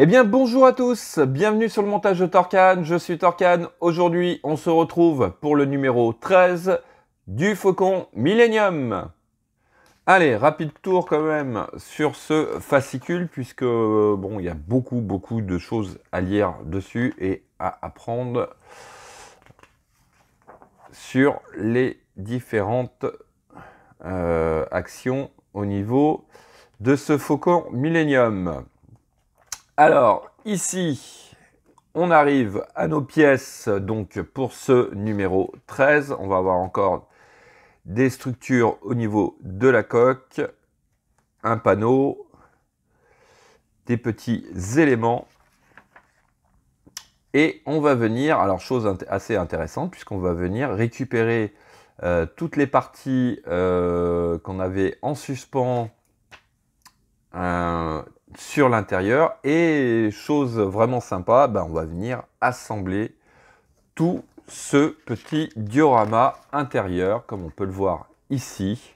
Eh bien bonjour à tous, bienvenue sur le montage de Torcan, je suis Torcan. Aujourd'hui on se retrouve pour le numéro 13 du Faucon Millenium. Allez, rapide tour quand même sur ce fascicule puisque bon, il y a beaucoup de choses à lire dessus et à apprendre sur les différentes actions au niveau de ce Faucon Millenium. Alors, ici, on arrive à nos pièces donc pour ce numéro 13. On va avoir encore des structures au niveau de la coque, un panneau, des petits éléments. Et on va venir, alors chose assez intéressante, puisqu'on va venir récupérer toutes les parties qu'on avait en suspens sur l'intérieur, et chose vraiment sympa, ben on va venir assembler tout ce petit diorama intérieur comme on peut le voir ici.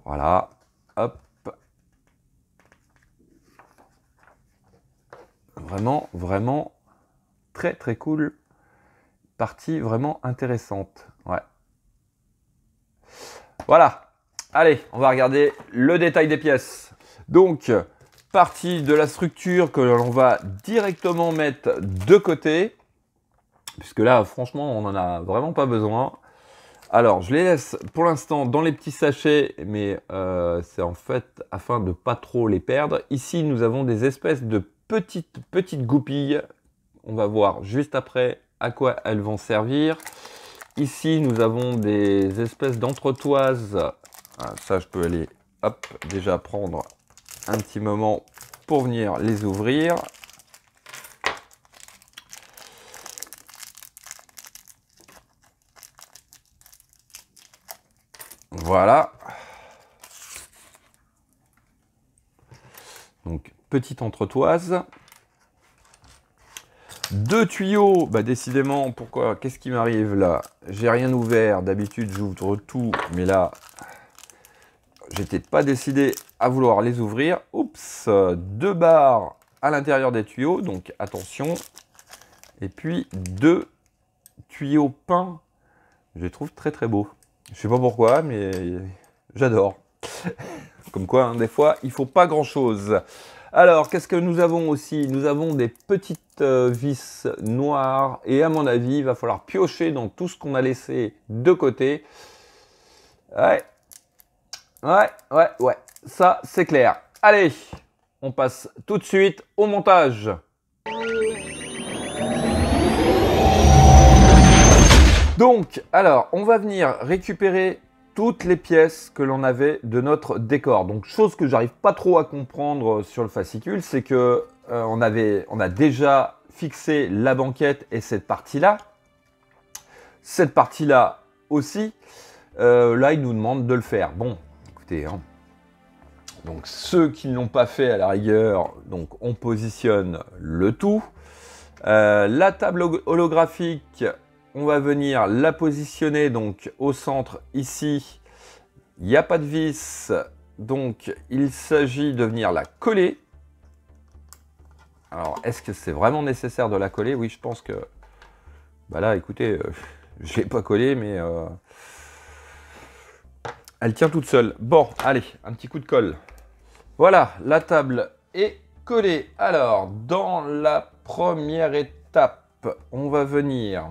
Voilà, hop, vraiment très cool, partie vraiment intéressante. Ouais, voilà. Allez, on va regarder le détail des pièces. Donc, partie de la structure que l'on va directement mettre de côté, puisque là, franchement, on n'en a vraiment pas besoin. Alors, je les laisse pour l'instant dans les petits sachets, mais c'est en fait afin de ne pas trop les perdre. Ici, nous avons des espèces de petites goupilles. On va voir juste après à quoi elles vont servir. Ici, nous avons des espèces d'entretoises. Ah, ça, je peux aller, hop, déjà prendre un petit moment pour venir les ouvrir. Voilà. Donc, petite entretoise. Deux tuyaux. Bah, décidément, pourquoi? Qu'est-ce qui m'arrive là? J'ai rien ouvert. D'habitude, j'ouvre tout. Mais là, j'étais pas décidé à vouloir les ouvrir. Oups. Deux barres à l'intérieur des tuyaux. Donc, attention. Et puis, deux tuyaux peints. Je les trouve très beaux. Je sais pas pourquoi, mais j'adore. Comme quoi, hein, des fois, il faut pas grand-chose. Alors, qu'est-ce que nous avons aussi? Nous avons des petites vis noires. Et à mon avis, il va falloir piocher dans tout ce qu'on a laissé de côté. Ouais. Ça, c'est clair. Allez, on passe tout de suite au montage. Donc, alors, on va venir récupérer toutes les pièces que l'on avait de notre décor. Donc, chose que j'arrive pas trop à comprendre sur le fascicule, c'est que on a déjà fixé la banquette et cette partie-là. Cette partie-là aussi. Là, il nous demande de le faire. Bon, écoutez, hein. Donc, ceux qui ne l'ont pas fait à la rigueur, donc on positionne le tout. La table holographique, on va venir la positionner donc au centre ici. Il n'y a pas de vis, donc il s'agit de venir la coller. Alors, est-ce que c'est vraiment nécessaire de la coller? Oui, je pense que... Bah là, écoutez, je ne l'ai pas collée, mais... elle tient toute seule. Bon, allez, un petit coup de colle. Voilà, la table est collée. Alors, dans la première étape, on va venir...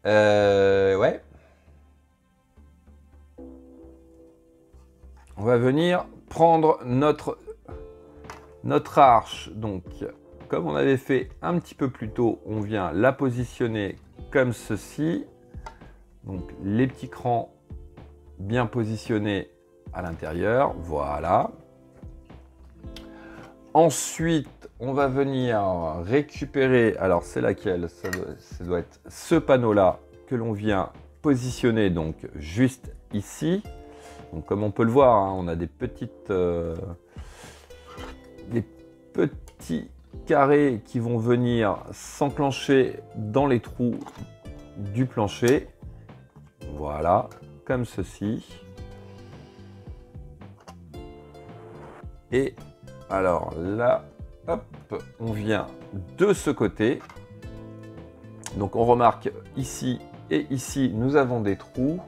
ouais. On va venir prendre notre arche. Donc, comme on avait fait un petit peu plus tôt, on vient la positionner comme ceci. Donc, les petits crans bien positionnés à l'intérieur. Voilà. Ensuite, on va venir récupérer, alors c'est laquelle? Ça doit être ce panneau-là que l'on vient positionner donc juste ici. Donc comme on peut le voir, hein, on a des petits carrés qui vont venir s'enclencher dans les trous du plancher. Voilà, comme ceci. Et alors là, hop, on vient de ce côté. Donc on remarque ici et ici, nous avons des trous.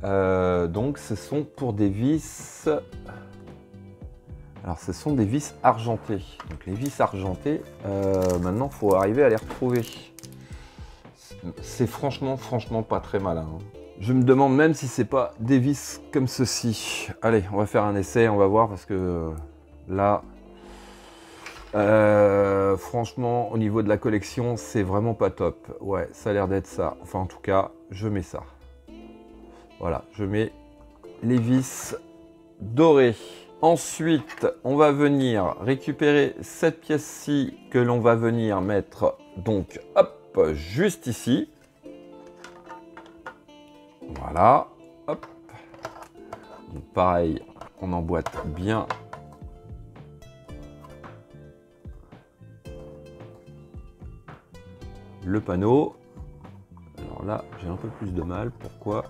Donc ce sont pour des vis. Alors ce sont des vis argentées. Donc les vis argentées, maintenant il faut arriver à les retrouver. C'est franchement pas très malin. Hein. Je me demande même si c'est pas des vis comme ceci. Allez, on va faire un essai, on va voir parce que là, franchement, au niveau de la collection, c'est vraiment pas top. Ouais, ça a l'air d'être ça. Enfin, en tout cas, je mets ça. Voilà, je mets les vis dorées. Ensuite, on va venir récupérer cette pièce-ci que l'on va venir mettre donc, hop, juste ici. Voilà, hop. Donc, pareil, on emboîte bien. Le panneau. Alors là, j'ai un peu plus de mal. Pourquoi?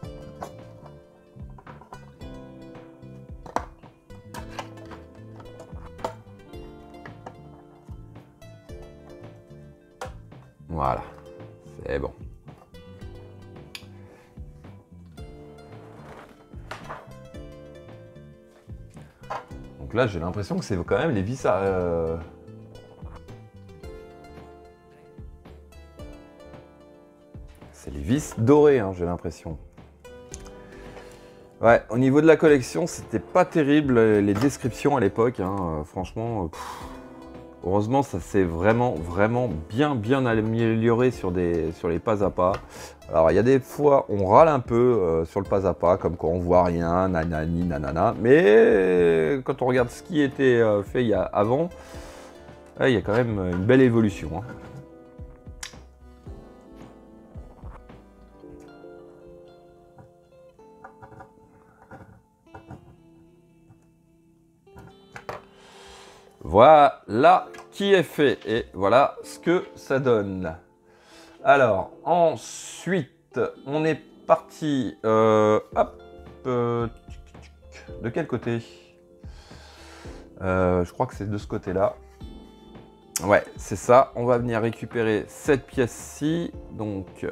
Voilà, c'est bon. Donc là, j'ai l'impression que c'est quand même les vis à... C'est les vis dorées, hein, j'ai l'impression. Ouais, au niveau de la collection, c'était pas terrible les descriptions à l'époque. Hein, franchement, heureusement, ça s'est vraiment bien amélioré sur les pas à pas. Alors, il y a des fois, on râle un peu sur le pas à pas, comme quand on voit rien, nanani, nanana. Mais quand on regarde ce qui était fait avant, il y a quand même une belle évolution. Hein. Voilà qui est fait et voilà ce que ça donne. Alors ensuite on est parti hop, de quel côté? Je crois que c'est de ce côté là. Ouais, c'est ça. On va venir récupérer cette pièce-ci. Donc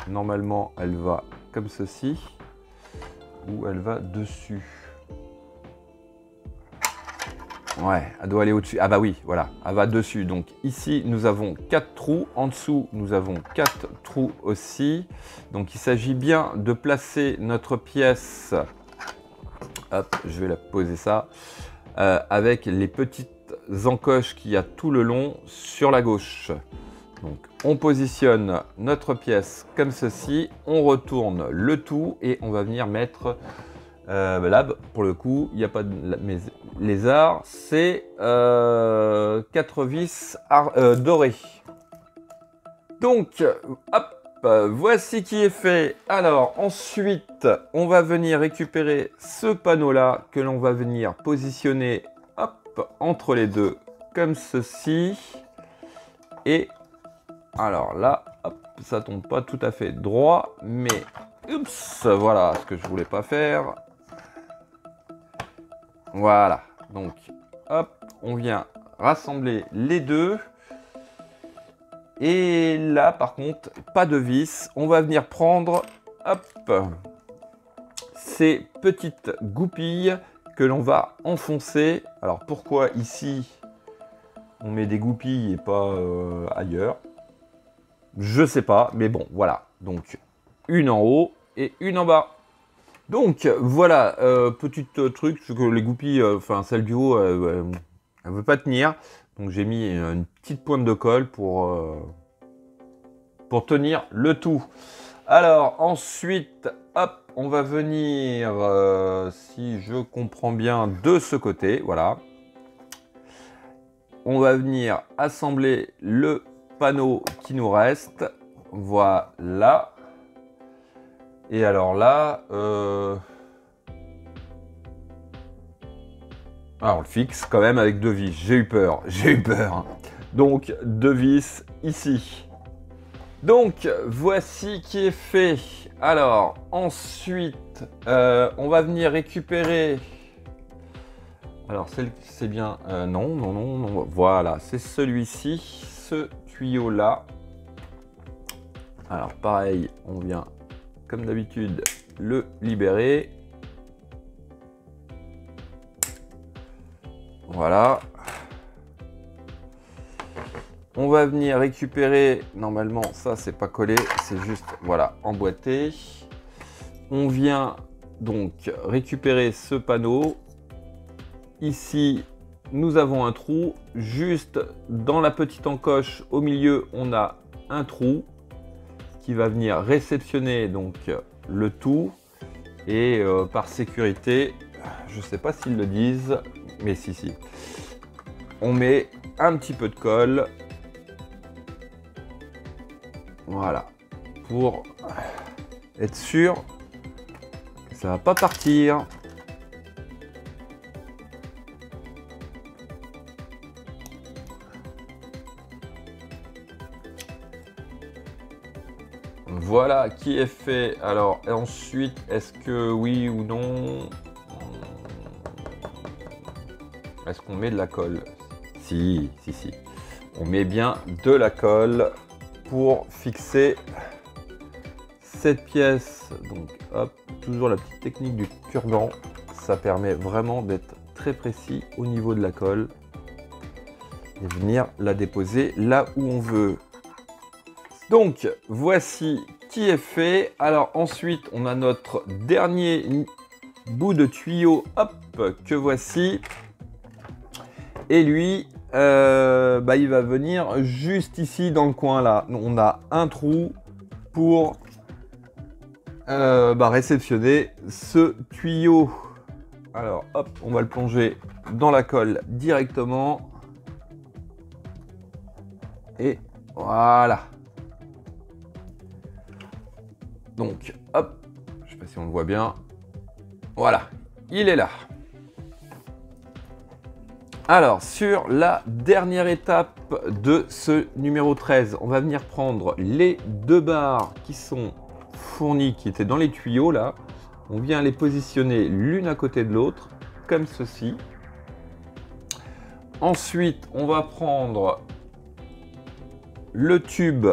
normalement elle va comme ceci ou elle va dessus. Ouais, elle doit aller au-dessus. Ah bah oui, voilà, elle va dessus. Donc ici, nous avons 4 trous. En dessous, nous avons 4 trous aussi. Donc il s'agit bien de placer notre pièce. Hop, je vais la poser ça. Avec les petites encoches qu'il y a tout le long sur la gauche. Donc on positionne notre pièce comme ceci. On retourne le tout et on va venir mettre... là, pour le coup, il n'y a pas de lézard, c'est 4 vis dorées. Donc, hop, voici qui est fait. Alors, ensuite, on va venir récupérer ce panneau-là que l'on va venir positionner hop, entre les deux, comme ceci. Et, alors là, hop, ça tombe pas tout à fait droit, mais... Oups, voilà ce que je voulais pas faire. Voilà, donc hop, on vient rassembler les deux. Et là, par contre, pas de vis. On va venir prendre, hop, ces petites goupilles que l'on va enfoncer. Alors pourquoi ici, on met des goupilles et pas ailleurs? Je sais pas, mais bon, voilà. Donc, une en haut et une en bas. Donc voilà, petit truc, c'est que les goupilles, enfin celle du haut, elle ne veut pas tenir. Donc j'ai mis une petite pointe de colle pour tenir le tout. Alors ensuite, hop, on va venir, si je comprends bien, de ce côté, voilà. On va venir assembler le panneau qui nous reste, voilà. Et alors là, on le fixe quand même avec 2 vis, j'ai eu peur. Donc 2 vis ici. Donc voici qui est fait. Alors ensuite, on va venir récupérer. Alors c'est bien. Non. Voilà, c'est celui-ci, ce tuyau là. Alors pareil, on vient comme d'habitude le libérer. Voilà. On va venir récupérer, normalement ça c'est pas collé, c'est juste voilà emboîté. On vient donc récupérer ce panneau. Ici nous avons un trou, juste dans la petite encoche au milieu on a un trou qui va venir réceptionner donc le tout. Et par sécurité, je sais pas s'ils le disent, mais si, on met un petit peu de colle. Voilà, pour être sûr que ça va pas partir. Voilà qui est fait. Alors ensuite, est-ce que oui ou non? Est-ce qu'on met de la colle? Si. On met bien de la colle pour fixer cette pièce. Donc hop, toujours la petite technique du cure-dent. Ça permet vraiment d'être très précis au niveau de la colle et venir la déposer là où on veut. Donc voici qui est fait. Alors ensuite on a notre dernier bout de tuyau, hop, que voici. Et lui, il va venir juste ici dans le coin là. On a un trou pour réceptionner ce tuyau. Alors hop, on va le plonger dans la colle directement. Et voilà. Donc hop, je sais pas si on le voit bien. Voilà, il est là. Alors, sur la dernière étape de ce numéro 13, on va venir prendre les 2 barres qui sont fournies, qui étaient dans les tuyaux là. On vient les positionner l'une à côté de l'autre, comme ceci. Ensuite, on va prendre le tube,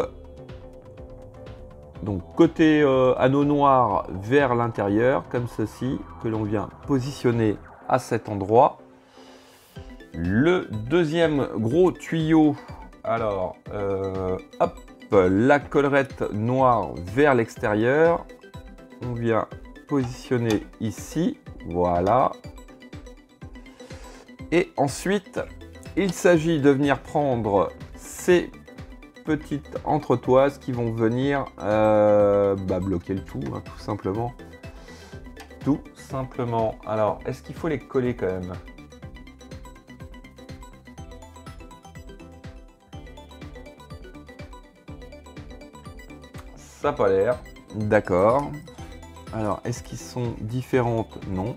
donc côté anneau noir vers l'intérieur, comme ceci, que l'on vient positionner à cet endroit. Le deuxième gros tuyau, alors hop, la collerette noire vers l'extérieur, on vient positionner ici, voilà. Et ensuite, il s'agit de venir prendre ces petites entretoises qui vont venir bloquer le tout, hein, tout simplement. Tout simplement. Alors, est-ce qu'il faut les coller quand même ? Ça n'a pas l'air. D'accord. Alors, est-ce qu'ils sont différentes? Non.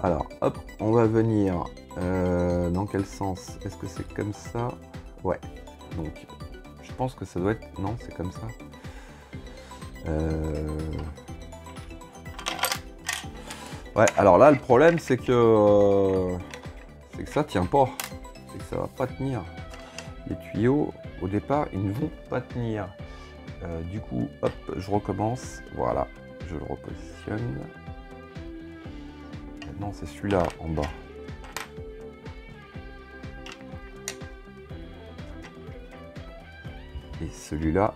Alors, hop, on va venir dans quel sens? Est-ce que c'est comme ça? Ouais. Donc, je pense que ça doit être... Non, c'est comme ça. Ouais, alors là, le problème, c'est que ça tient pas. C'est que ça va pas tenir. Les tuyaux, au départ, ils ne vont pas tenir. Du coup, hop, je recommence. Voilà, je le repositionne. Non, c'est celui-là en bas. Et celui-là,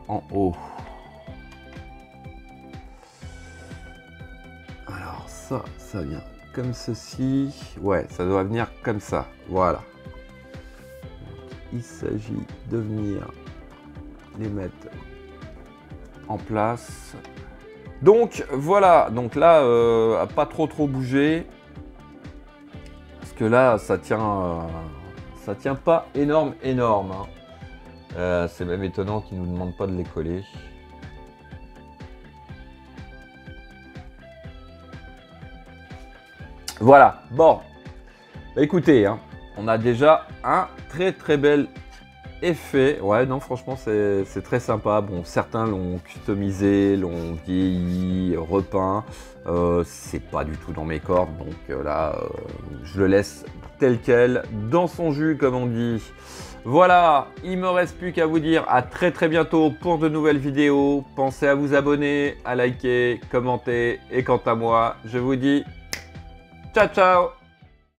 en haut. Alors ça vient comme ceci. Ouais, ça doit venir comme ça. Voilà. Donc, il s'agit de venir les mettre en place. Donc voilà, donc là, à pas trop bouger. Parce que là, ça tient pas énorme. Hein. C'est même étonnant qu'ils nous demandent pas de les coller. Voilà, bon. Bah, écoutez, hein, on a déjà un très bel effet. Ouais, non, franchement, c'est très sympa. Bon, certains l'ont customisé, l'ont vieilli, repeint. C'est pas du tout dans mes cordes, donc là, je le laisse tel quel, dans son jus, comme on dit. Voilà, il me reste plus qu'à vous dire à très bientôt pour de nouvelles vidéos. Pensez à vous abonner, à liker, commenter. Et quant à moi, je vous dis ciao ciao.